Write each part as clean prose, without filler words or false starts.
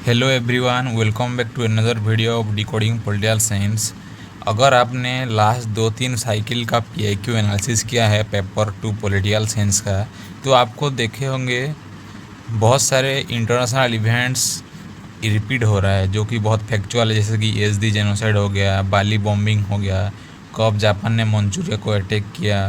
Hello everyone, welcome back to another video of decoding political science. अगर आपने last 2-3 cycle का PIQ analysis किया है पेपर 2 पॉलिटिकल साइंस का, तो आपको देखे होंगे बहुत सारे इंटरनेशनल इवेंट्स रिपीट हो रहा है जो कि बहुत फैक्चुअल है। जैसे कि एसडी जेनोसाइड हो गया, बाली बॉम्बिंग हो गया, कब जापान ने मंचूरिया को अटैक किया,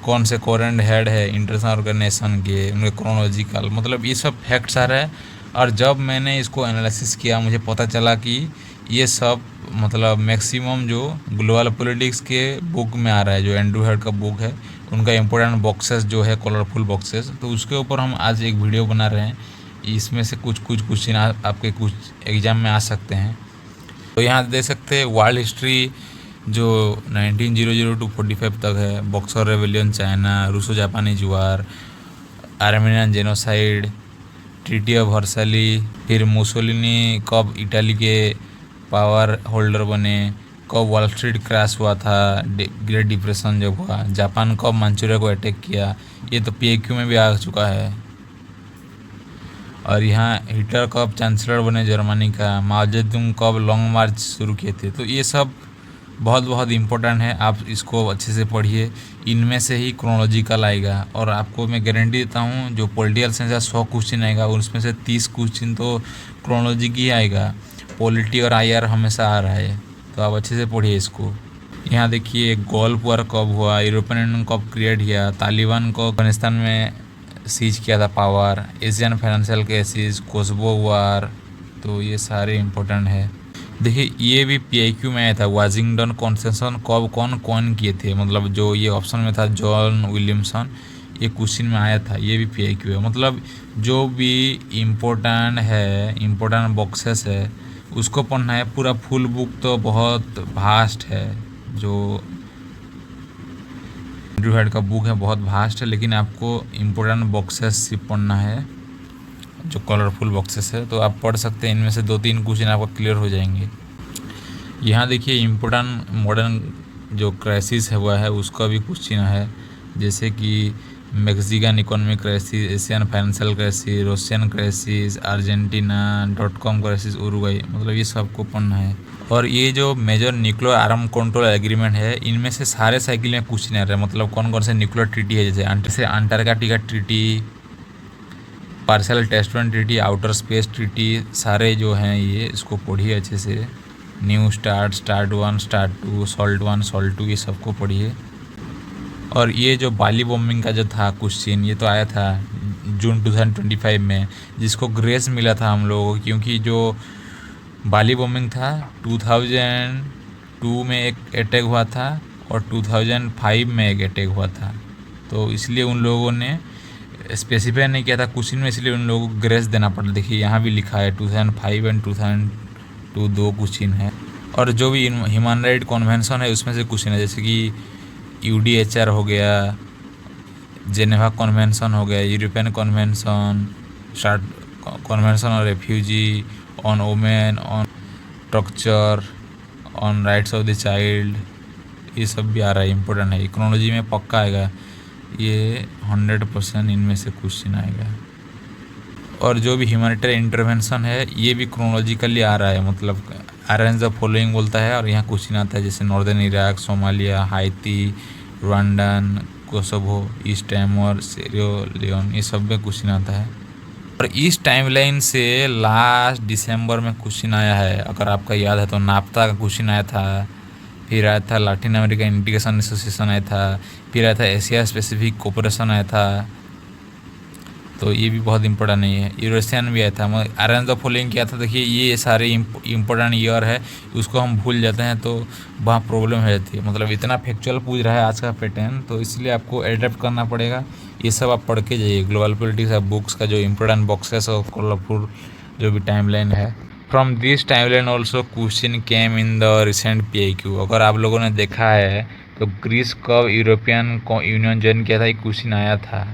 कौन से करेंट हेड है इंटरनेशनल ऑर्गेनाइजेशन के, उनके क्रोनोलॉजिकल, मतलब ये सब फैक्ट्स आ रहा है। और जब मैंने इसको एनालिसिस किया मुझे पता चला कि ये सब मतलब मैक्सिमम जो ग्लोबल पॉलिटिक्स के बुक में आ रहा है, जो एंड्रू हेड का बुक है, उनका इम्पोर्टेंट बॉक्सेस जो है कलरफुल बॉक्सेस, तो उसके ऊपर हम आज एक वीडियो बना रहे हैं। इसमें से कुछ कुछ क्वेश्चन आपके कुछ एग्जाम में आ सकते हैं। तो यहाँ देख सकते हैं वर्ल्ड हिस्ट्री जो 1900 टू 45 तक है। Boxer rebellion China, Russo Japanese war, Armenian genocide, treaty of Versailles, फिर मुसोलिनी कब इटाली के पावर होल्डर बने, कब वॉल स्ट्रीट क्रैश हुआ था, ग्रेट डिप्रेशन जब हुआ, जापान कब मंचूरिया को अटैक किया, ये तो पीएक्यू में भी आ चुका है। और यहाँ हिटलर कब चांसलर बने जर्मनी का, माओ जेतुंग कब लॉन्ग मार्च शुरू किए थे। तो ये सब बहुत बहुत इम्पोर्टेंट है, आप इसको अच्छे से पढ़िए। इनमें से ही क्रोनोलॉजिकल आएगा और आपको मैं गारंटी देता हूँ जो पॉलिटिकल साइंस का 100 क्वेश्चन आएगा उसमें से 30 क्वेश्चन तो क्रोनोलॉजी की आएगा। पॉलिटी और आईआर हमेशा आ रहा है, तो आप अच्छे से पढ़िए इसको। यहाँ देखिए गल्फ वॉर कब हुआ, यूरोपियन यूनियन कब क्रिएट किया, तालिबान को अफगानिस्तान में सीज किया था power, Asian financial crisis, Kosovo war, तो ये सारे इम्पोर्टेंट है। देखिए ये भी पीआईक्यू में आया था, वाशिंगटन कॉन्सेशन कब कौन किए थे, मतलब जो ये ऑप्शन में था जॉन विलियमसन, ये क्वेश्चन में आया था, ये भी पीआईक्यू है। मतलब जो भी इम्पोर्टेंट है, इम्पोर्टेंट बॉक्सेस है, उसको पढ़ना है। पूरा फुल बुक तो बहुत वास्ट है, जो एंड्रू हेड का बुक है बहुत वास्ट है, लेकिन आपको इम्पोर्टेंट बॉक्सेस सिर्फ पढ़ना है, जो कलरफुल बॉक्सेस है, तो आप पढ़ सकते हैं। इनमें से 2-3 क्वेश्चन आपको क्लियर हो जाएंगे। यहाँ देखिए इम्पोर्टेंट मॉडर्न जो क्राइसिस है हुआ है उसका भी क्वेश्चन है, जैसे कि Mexican economic crisis, Asian financial crisis, Russian crisis, Argentina dot com crisis, Uruguay, मतलब ये सबको पढ़ना है। और ये जो major nuclear arm control agreement है, इनमें से सारे साइकिल में क्वेश्चन आ रहे हैं। मतलब कौन कौन से न्यूक्लियर ट्रीटी है, जैसे Antarctica treaty, partial test ban treaty, outer space treaty, सारे जो हैं ये इसको पढ़िए अच्छे से। New START, START 1, START 2, SALT 1, SALT 2, ये सबको पढ़िए। और ये जो बाली बॉम्बिंग का जो था क्वेश्चन, ये तो आया था जून 2025 में, जिसको ग्रेस मिला था हम लोगों को, क्योंकि जो बाली बॉम्बिंग था 2002 में एक अटैक हुआ था और 2005 में एक अटैक हुआ था, तो इसलिए उन लोगों ने स्पेसिफाई नहीं किया था क्वेश्चन में, इसलिए उन लोगों को ग्रेस देना पड़ा। देखिए यहाँ भी लिखा है 2005 एंड 2002 दो क्वेश्चन है। और जो भी ह्यूमन राइट कन्वेंशन है उसमें से क्वेश्चन है, जैसे कि यूडीएचआर हो गया, जेनेवा कन्वेंशन हो गया, European convention, start convention on refugee, on women, on torture, on rights of the child, ये सब भी आ रहा है, इम्पोर्टेंट है। इकोनॉलॉजी में पक्का आएगा ये, 100% इनमें से क्वेश्चन आएगा। और जो भी ह्यूमैनिटेरियन इंटरवेंशन है ये भी क्रोनोलॉजिकली आ रहा है, मतलब अरेंज द फॉलोइंग बोलता है और यहाँ क्वेश्चन आता है, जैसे northern Iraq, Somalia, Haiti, Rwandan, Kosovo, East Timor, Sierra Leone, ये सब में क्वेश्चन आता है। और इस टाइमलाइन से लास्ट दिसंबर में क्वेश्चन आया है, अगर आपका याद है तो नाफ्ता का क्वेश्चन आया था, फिर आया था लैटिन अमेरिका इंटीग्रेशन एसोसिएशन आया था, फिर आया था एशिया स्पेसिफिक कोऑपरेशन आया था, तो ये भी बहुत इंपॉर्टेंट नहीं है। यूरेशियन भी आया था, मगर अरेंज द फॉलोइंग किया था। देखिए ये सारे इंपॉर्टेंट ईयर है, उसको हम भूल जाते हैं तो वहाँ प्रॉब्लम हो जाती है। मतलब इतना फैक्चुअल पूछ रहा है आज का पैटर्न, तो इसलिए आपको एडेप्ट करना पड़ेगा। ये सब आप पढ़ के जाइए, ग्लोबल पॉलिटिक्स ऑफ बुक्स का जो इंपॉर्टेंट बॉक्सेस और कलरफुल जो भी टाइमलाइन है। From this timeline also question came in the recent PIQ. अगर आप लोगों ने देखा है तो ग्रीस कब यूरोपियन यूनियन ज्वाइन किया था, ये क्वेश्चन आया था,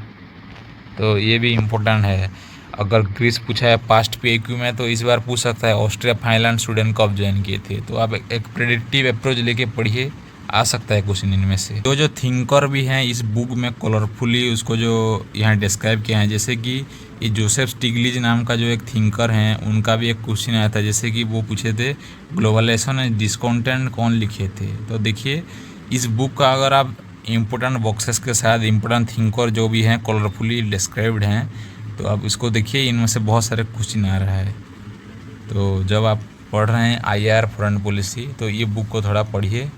तो ये भी इम्पोर्टेंट है। अगर ग्रीस पूछा है पास्ट पीआईक्यू में, तो इस बार पूछ सकता है ऑस्ट्रिया, फाइनलैंड, स्वीडन कब ज्वाइन किए थे। तो आप एक प्रेडिक्टिव अप्रोच लेके पढ़िए, आ सकता है क्वेश्चन इनमें से। तो जो थिंकर भी हैं इस बुक में कलरफुली उसको जो यहाँ डिस्क्राइब किया है, जैसे कि ये जोसेफ स्टिग्लिज नाम का जो एक थिंकर हैं, उनका भी एक क्वेश्चन आया था, जैसे कि वो पूछे थे ग्लोबलाइजेशन एंड डिस्कॉन्टेंट कौन लिखे थे। तो देखिए इस बुक का अगर आप इम्पोर्टेंट बॉक्सेस के साथ इम्पोर्टेंट थिंकर जो भी हैं कलरफुली डिस्क्राइब्ड हैं, तो आप इसको देखिए, इनमें से बहुत सारे क्वेश्चन आ रहा है। तो जब आप पढ़ रहे हैं IR फॉरेन पॉलिसी, तो ये बुक को थोड़ा पढ़िए।